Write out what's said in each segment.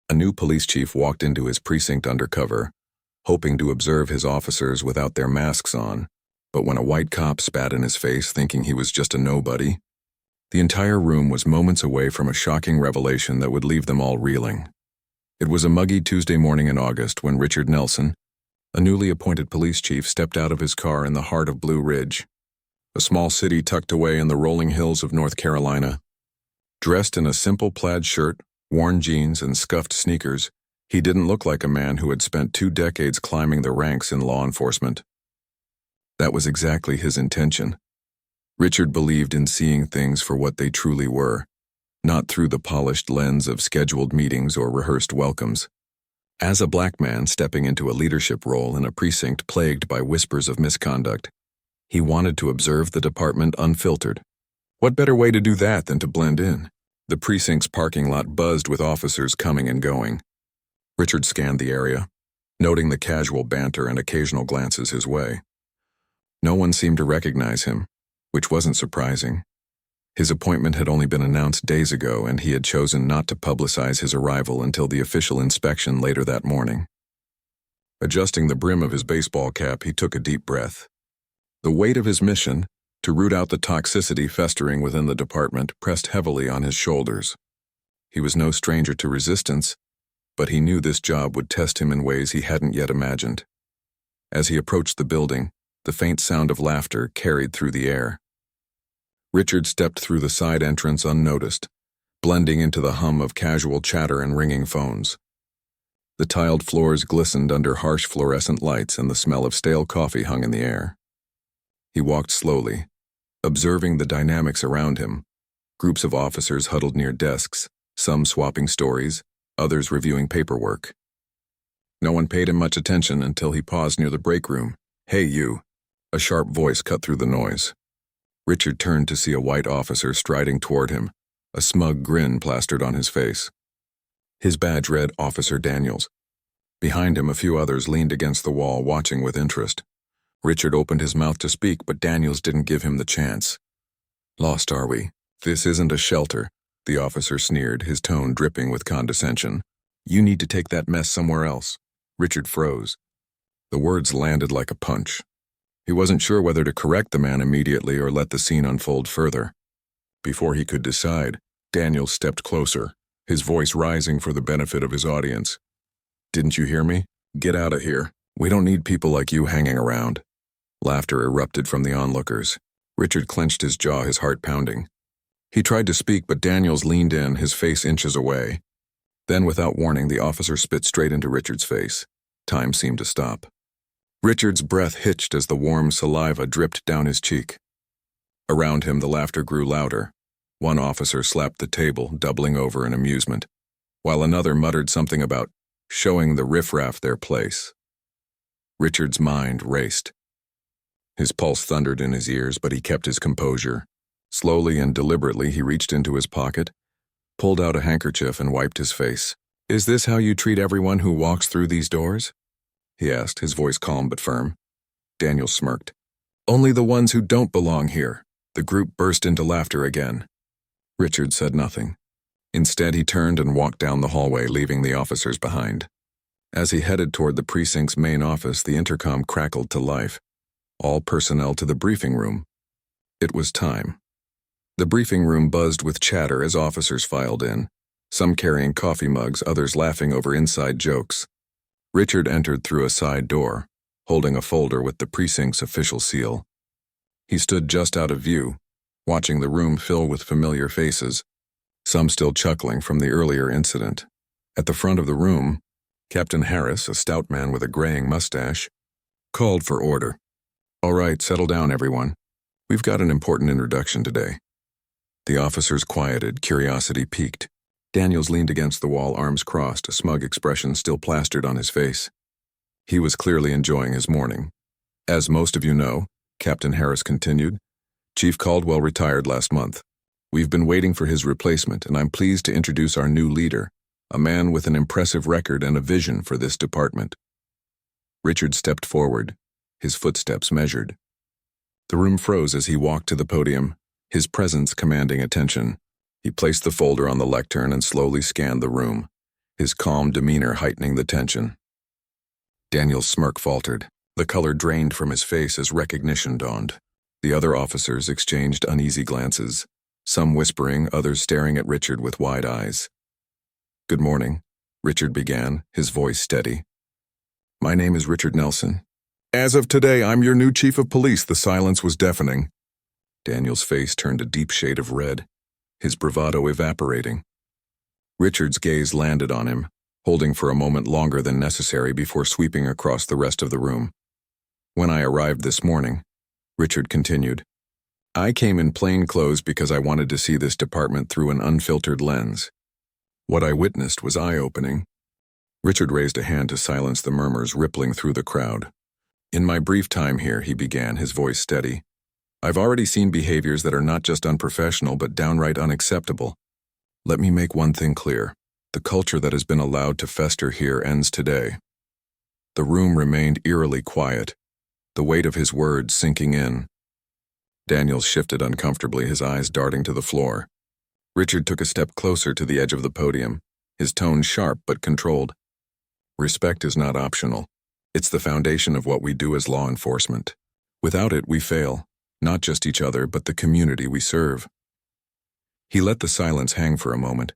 A new police chief walked into his precinct undercover, hoping to observe his officers without their masks on, but when a white cop spat in his face thinking he was just a nobody, the entire room was moments away from a shocking revelation that would leave them all reeling. It was a muggy Tuesday morning in August when Richard Nelson, a newly appointed police chief, stepped out of his car in the heart of Blue Ridge, a small city tucked away in the rolling hills of North Carolina. Dressed in a simple plaid shirt, worn jeans, and scuffed sneakers, he didn't look like a man who had spent 2 decades climbing the ranks in law enforcement. That was exactly his intention. Richard believed in seeing things for what they truly were, not through the polished lens of scheduled meetings or rehearsed welcomes. As a black man stepping into a leadership role in a precinct plagued by whispers of misconduct, he wanted to observe the department unfiltered. What better way to do that than to blend in? The precinct's parking lot buzzed with officers coming and going. Richard scanned the area, noting the casual banter and occasional glances his way. No one seemed to recognize him, which wasn't surprising. His appointment had only been announced days ago, and he had chosen not to publicize his arrival until the official inspection later that morning. Adjusting the brim of his baseball cap, he took a deep breath. The weight of his mission, to root out the toxicity festering within the department, pressed heavily on his shoulders. He was no stranger to resistance, but he knew this job would test him in ways he hadn't yet imagined. As he approached the building, the faint sound of laughter carried through the air. Richard stepped through the side entrance unnoticed, blending into the hum of casual chatter and ringing phones. The tiled floors glistened under harsh fluorescent lights, and the smell of stale coffee hung in the air. He walked slowly, observing the dynamics around him. Groups of officers huddled near desks, some swapping stories, others reviewing paperwork. No one paid him much attention until he paused near the break room. "Hey, you." A sharp voice cut through the noise. Richard turned to see a white officer striding toward him, a smug grin plastered on his face. His badge read Officer Daniels. Behind him, a few others leaned against the wall, watching with interest. Richard opened his mouth to speak, but Daniels didn't give him the chance. "Lost, are we? This isn't a shelter," the officer sneered, his tone dripping with condescension. "You need to take that mess somewhere else." Richard froze. The words landed like a punch. He wasn't sure whether to correct the man immediately or let the scene unfold further. Before he could decide, Daniels stepped closer, his voice rising for the benefit of his audience. "Didn't you hear me? Get out of here. We don't need people like you hanging around." Laughter erupted from the onlookers. Richard clenched his jaw, his heart pounding. He tried to speak, but Daniels leaned in, his face inches away. Then, without warning, the officer spit straight into Richard's face. Time seemed to stop. Richard's breath hitched as the warm saliva dripped down his cheek. Around him, the laughter grew louder. One officer slapped the table, doubling over in amusement, while another muttered something about showing the riffraff their place. Richard's mind raced. His pulse thundered in his ears, but he kept his composure. Slowly and deliberately, he reached into his pocket, pulled out a handkerchief, and wiped his face. "Is this how you treat everyone who walks through these doors?" he asked, his voice calm but firm. Daniel smirked. "Only the ones who don't belong here." The group burst into laughter again. Richard said nothing. Instead, he turned and walked down the hallway, leaving the officers behind. As he headed toward the precinct's main office, the intercom crackled to life. "All personnel to the briefing room." It was time. The briefing room buzzed with chatter as officers filed in, some carrying coffee mugs, others laughing over inside jokes. Richard entered through a side door, holding a folder with the precinct's official seal. He stood just out of view, watching the room fill with familiar faces, some still chuckling from the earlier incident. At the front of the room, Captain Harris, a stout man with a graying mustache, called for order. "All right, settle down, everyone. We've got an important introduction today." The officers quieted, curiosity piqued. Daniels leaned against the wall, arms crossed, a smug expression still plastered on his face. He was clearly enjoying his morning. "As most of you know," Captain Harris continued, "Chief Caldwell retired last month. We've been waiting for his replacement, and I'm pleased to introduce our new leader, a man with an impressive record and a vision for this department." Richard stepped forward, his footsteps measured. The room froze as he walked to the podium, his presence commanding attention. He placed the folder on the lectern and slowly scanned the room, his calm demeanor heightening the tension. Daniel's smirk faltered. The color drained from his face as recognition dawned. The other officers exchanged uneasy glances, some whispering, others staring at Richard with wide eyes. "Good morning," Richard began, his voice steady. "My name is Richard Nelson. As of today, I'm your new chief of police." The silence was deafening. Daniel's face turned a deep shade of red, his bravado evaporating. Richard's gaze landed on him, holding for a moment longer than necessary before sweeping across the rest of the room. "When I arrived this morning," Richard continued, "I came in plain clothes because I wanted to see this department through an unfiltered lens. What I witnessed was eye-opening." Richard raised a hand to silence the murmurs rippling through the crowd. "In my brief time here," he began, his voice steady, "I've already seen behaviors that are not just unprofessional but downright unacceptable. Let me make one thing clear. The culture that has been allowed to fester here ends today." The room remained eerily quiet, the weight of his words sinking in. Daniel shifted uncomfortably, his eyes darting to the floor. Richard took a step closer to the edge of the podium, his tone sharp but controlled. "Respect is not optional. It's the foundation of what we do as law enforcement. Without it, we fail, not just each other, but the community we serve." He let the silence hang for a moment,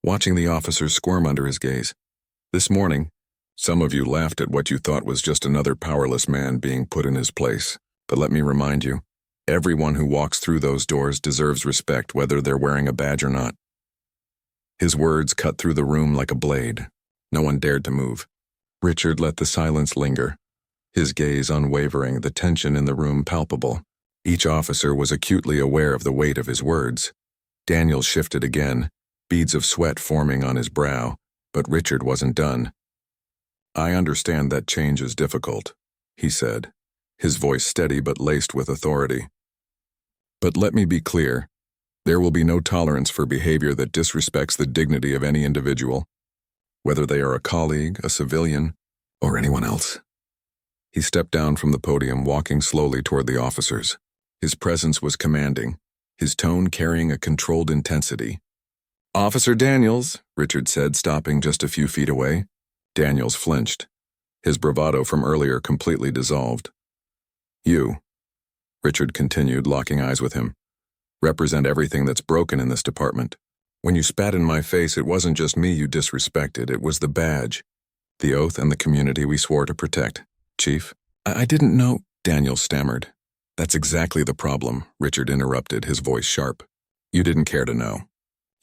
watching the officers squirm under his gaze. "This morning, some of you laughed at what you thought was just another powerless man being put in his place. But let me remind you, everyone who walks through those doors deserves respect, whether they're wearing a badge or not." His words cut through the room like a blade. No one dared to move. Richard let the silence linger, his gaze unwavering, the tension in the room palpable. Each officer was acutely aware of the weight of his words. Daniel shifted again, beads of sweat forming on his brow, but Richard wasn't done. "I understand that change is difficult," he said, his voice steady but laced with authority. "But let me be clear. There will be no tolerance for behavior that disrespects the dignity of any individual, whether they are a colleague, a civilian, or anyone else." He stepped down from the podium, walking slowly toward the officers. His presence was commanding, his tone carrying a controlled intensity. "Officer Daniels," Richard said, stopping just a few feet away. Daniels flinched, his bravado from earlier completely dissolved. "You," Richard continued, locking eyes with him, "represent everything that's broken in this department. When you spat in my face, it wasn't just me you disrespected, it was the badge, the oath, and the community we swore to protect. Chief." I didn't know," Daniel stammered. "That's exactly the problem," Richard interrupted, his voice sharp. "You didn't care to know.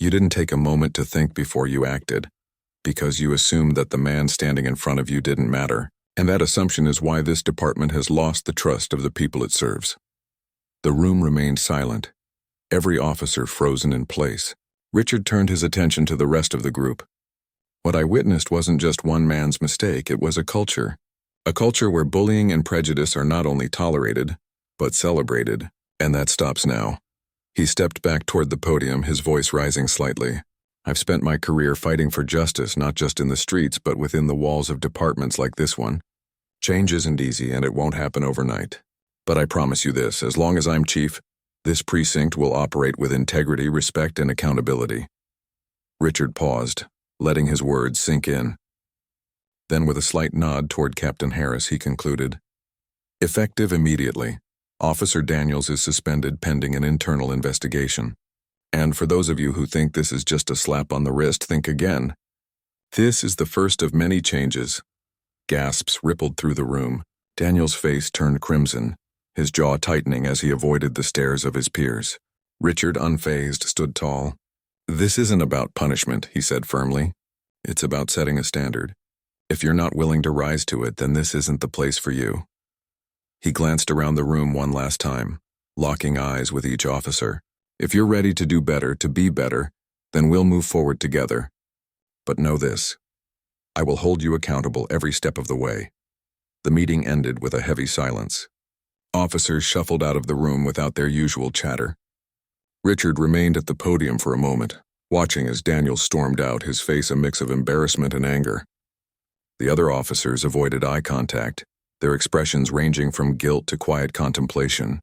You didn't take a moment to think before you acted, because you assumed that the man standing in front of you didn't matter, and that assumption is why this department has lost the trust of the people it serves." The room remained silent, every officer frozen in place. Richard turned his attention to the rest of the group. "What I witnessed wasn't just one man's mistake, it was a culture where bullying and prejudice are not only tolerated, but celebrated, and that stops now." He stepped back toward the podium, his voice rising slightly. "I've spent my career fighting for justice, not just in the streets, but within the walls of departments like this one. Change isn't easy, and it won't happen overnight. But I promise you this, as long as I'm chief, this precinct will operate with integrity, respect, and accountability." Richard paused, letting his words sink in. Then, with a slight nod toward Captain Harris, he concluded, "Effective immediately, Officer Daniels is suspended pending an internal investigation. And for those of you who think this is just a slap on the wrist, think again. This is the first of many changes." Gasps rippled through the room. Daniel's face turned crimson, his jaw tightening as he avoided the stares of his peers. Richard, unfazed, stood tall. "This isn't about punishment," he said firmly. "It's about setting a standard. If you're not willing to rise to it, then this isn't the place for you." He glanced around the room one last time, locking eyes with each officer. "If you're ready to do better, to be better, then we'll move forward together. But know this, I will hold you accountable every step of the way." The meeting ended with a heavy silence. Officers shuffled out of the room without their usual chatter. Richard remained at the podium for a moment, watching as Daniel stormed out, his face a mix of embarrassment and anger. The other officers avoided eye contact, their expressions ranging from guilt to quiet contemplation.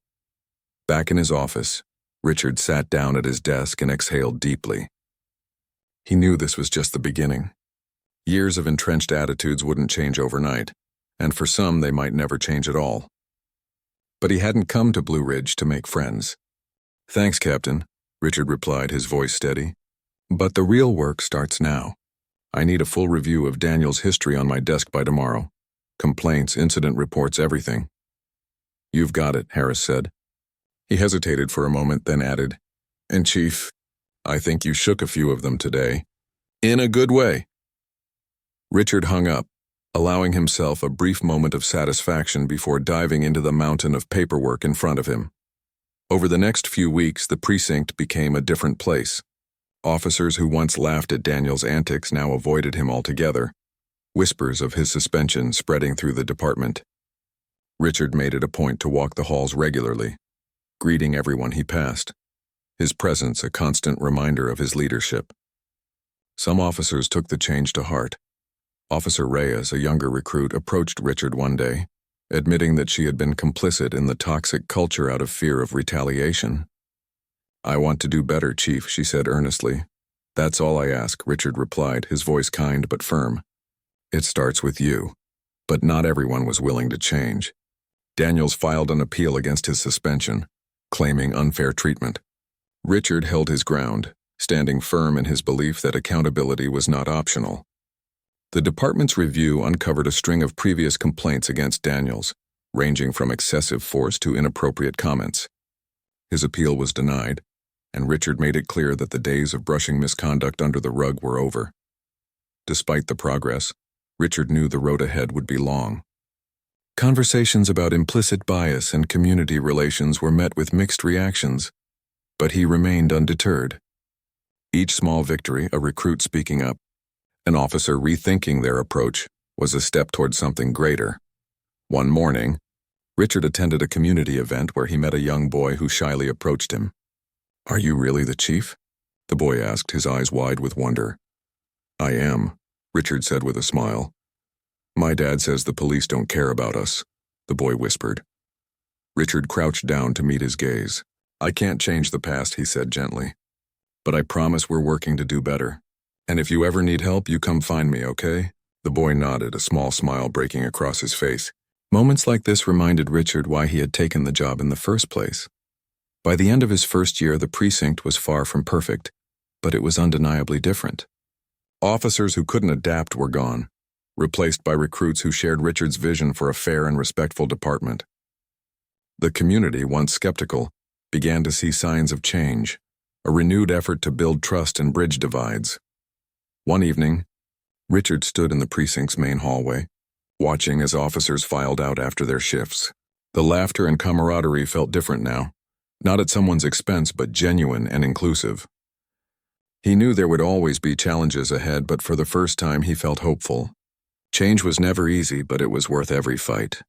Back in his office, Richard sat down at his desk and exhaled deeply. He knew this was just the beginning. Years of entrenched attitudes wouldn't change overnight, and for some they might never change at all. But he hadn't come to Blue Ridge to make friends. "Thanks, Captain," Richard replied, his voice steady. "But the real work starts now. I need a full review of Daniel's history on my desk by tomorrow. Complaints, incident reports, everything." "You've got it," Harris said. He hesitated for a moment, then added, "And Chief, I think you shook a few of them today. In a good way." Richard hung up, allowing himself a brief moment of satisfaction before diving into the mountain of paperwork in front of him. Over the next few weeks, the precinct became a different place. Officers who once laughed at Daniel's antics now avoided him altogether, whispers of his suspension spreading through the department. Richard made it a point to walk the halls regularly, greeting everyone he passed, his presence a constant reminder of his leadership. Some officers took the change to heart. Officer Reyes, a younger recruit, approached Richard one day, admitting that she had been complicit in the toxic culture out of fear of retaliation. "I want to do better, Chief," she said earnestly. "That's all I ask," Richard replied, his voice kind but firm. "It starts with you." But not everyone was willing to change. Daniels filed an appeal against his suspension, claiming unfair treatment. Richard held his ground, standing firm in his belief that accountability was not optional. The department's review uncovered a string of previous complaints against Daniels, ranging from excessive force to inappropriate comments. His appeal was denied, and Richard made it clear that the days of brushing misconduct under the rug were over. Despite the progress, Richard knew the road ahead would be long. Conversations about implicit bias and community relations were met with mixed reactions, but he remained undeterred. Each small victory, a recruit speaking up, an officer rethinking their approach, was a step toward something greater. One morning, Richard attended a community event where he met a young boy who shyly approached him. "Are you really the chief?" the boy asked, his eyes wide with wonder. "I am," Richard said with a smile. "My dad says the police don't care about us," the boy whispered. Richard crouched down to meet his gaze. "I can't change the past," he said gently. "But I promise we're working to do better. And if you ever need help, you come find me, okay?" The boy nodded, a small smile breaking across his face. Moments like this reminded Richard why he had taken the job in the first place. By the end of his first year, the precinct was far from perfect, but it was undeniably different. Officers who couldn't adapt were gone, replaced by recruits who shared Richard's vision for a fair and respectful department. The community, once skeptical, began to see signs of change, a renewed effort to build trust and bridge divides. One evening, Richard stood in the precinct's main hallway, watching as officers filed out after their shifts. The laughter and camaraderie felt different now, not at someone's expense but genuine and inclusive. He knew there would always be challenges ahead, but for the first time he felt hopeful. Change was never easy, but it was worth every fight.